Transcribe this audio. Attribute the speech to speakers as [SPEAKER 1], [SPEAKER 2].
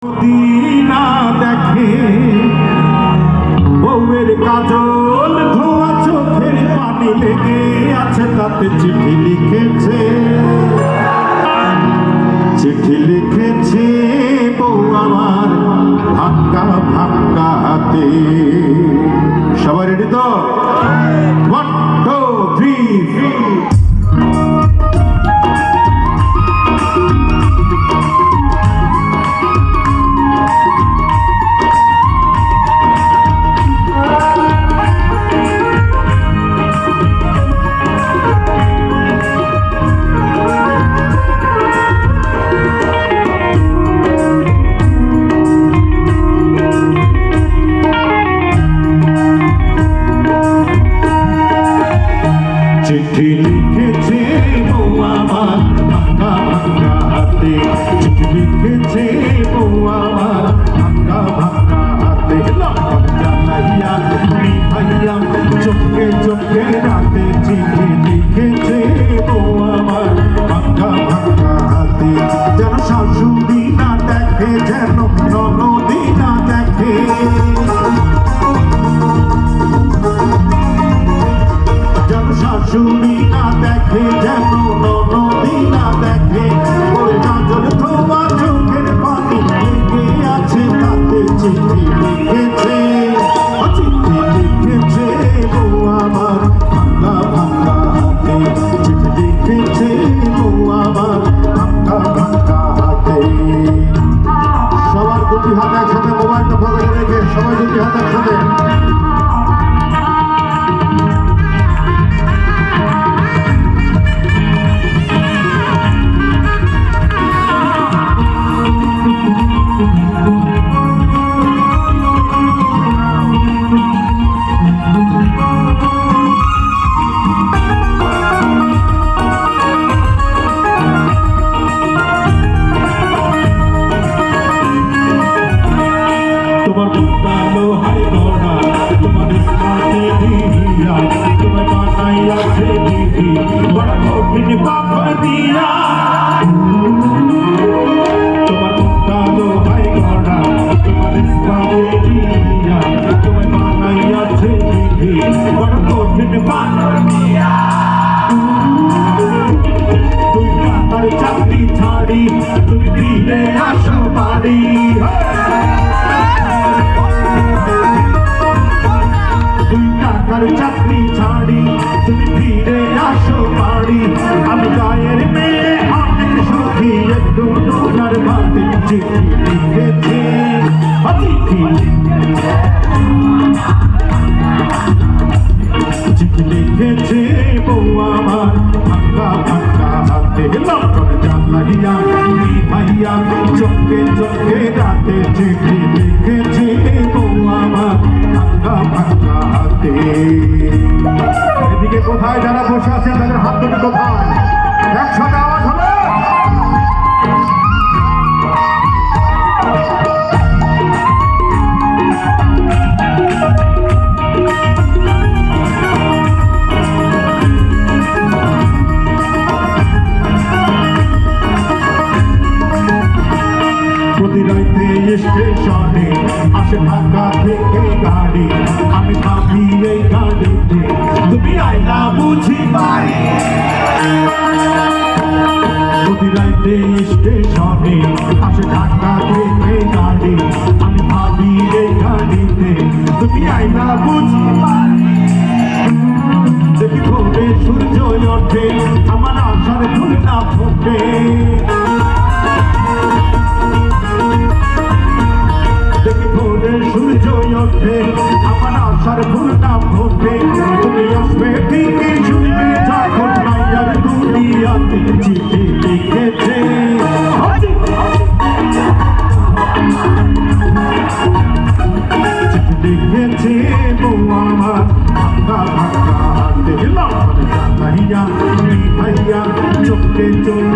[SPEAKER 1] দিনা দেখে বউয়ের কাজল ধোয়া চোখের পানি লেগে আছে, তাতে চিঠি লিখেছে বউ আমার ভাঙ্গা ভাঙ্গা হাতে। সবাই রেডি তো? 1 2 3 চিঠি লিখেছে বউ আমার ভাঙ্গা ভাঙ্গা হাতে, চিঠি লিখেছে বউ আমার ভাঙ্গা ভাঙ্গা হাতে। জ্বালাইয়া নিভাইয়া চোখে চোখে রাতে, চিঠি লিখেছে বউ আমার ভাঙ্গা ভাঙ্গা হাতে। যেন শাশুড়ি না দেখে, যেন ননদি না দেখে, শাশুড়ি না দেখে, যেন ননদি না দেখে, ওই কাজল ধোয়া চোখের পানি লেগে আছে, তাতে চিঠি লিখেছে বউ আমার ভাঙ্গা ভাঙ্গা হাতে, চিঠি লিখেছে বউ আমার ভাঙ্গা ভাঙ্গা হাতে। সবার দুটি হাত একসাথে মোবাইলটা পকেটে রেখে, সবাই দুটি হাত একসাথে। তোমার মুক্তালো হাই গড়া, তোমার ইসলামে দিয়া, তোমার বানাইয়া সে দিদি বড় কঠিন পাথর দিয়া। তোমার মুক্তালো হাই গড়া, তোমার ইসলামে দিয়া, তোমার বানাইয়া সে দিদি বড় কঠিন পাথর দিয়া। তুই টাকার চাকরি ছাড়ি তুমি ফিরে আসো বাড়ি, চাকরি ছাড়ি তুমি ফিরে আসো বাড়ি। আমি গায়ের মেয়ে অনেক সুখী, একটু নোনার ভাতে চিঠি লিখেছে, চিঠি লিখেছে বউ আমার ভাঙ্গা ভাঙ্গা হাতে। জ্বালাইয়া ভাইয়া চোখে চোখে রাতে, চিঠি লিখেছে বউ আমার ভাঙ্গা ভাঙ্গা হাতে। এদিকে কোথায় যারা বসে আছেন তাদের হাত দুটো কোথায়? একসাথে আওয়াজ হবে। প্রতি রাইতে স্টেশনে আসে ঢাকা থেকে গাড়ি, আমি ভাবি এই গাড়িতে তুমি আইলা বুঝি বাড়ি। প্রতি রাইতে স্টেশনে আসে ঢাকা থেকে গাড়ি, আমি ভাবি এই গাড়িতে তুমি আইলা বুঝি বাড়ি। দেখি ভোরে সূর্য ওঠে, আমার আশার ফুল না ফোটে, সূর্য ওঠে আমার আশার ফুলটা ফোটে। তুমি আসবে ঠিকই শুনবে যখন মাইয়ার দুনিয়াতে চিঠি লিখেছে, চিঠি লিখেছে বউ আমার ভাঙ্গা ভাঙ্গা হাতে। জ্বালাইয়া ভাইয়া চোখে চোখ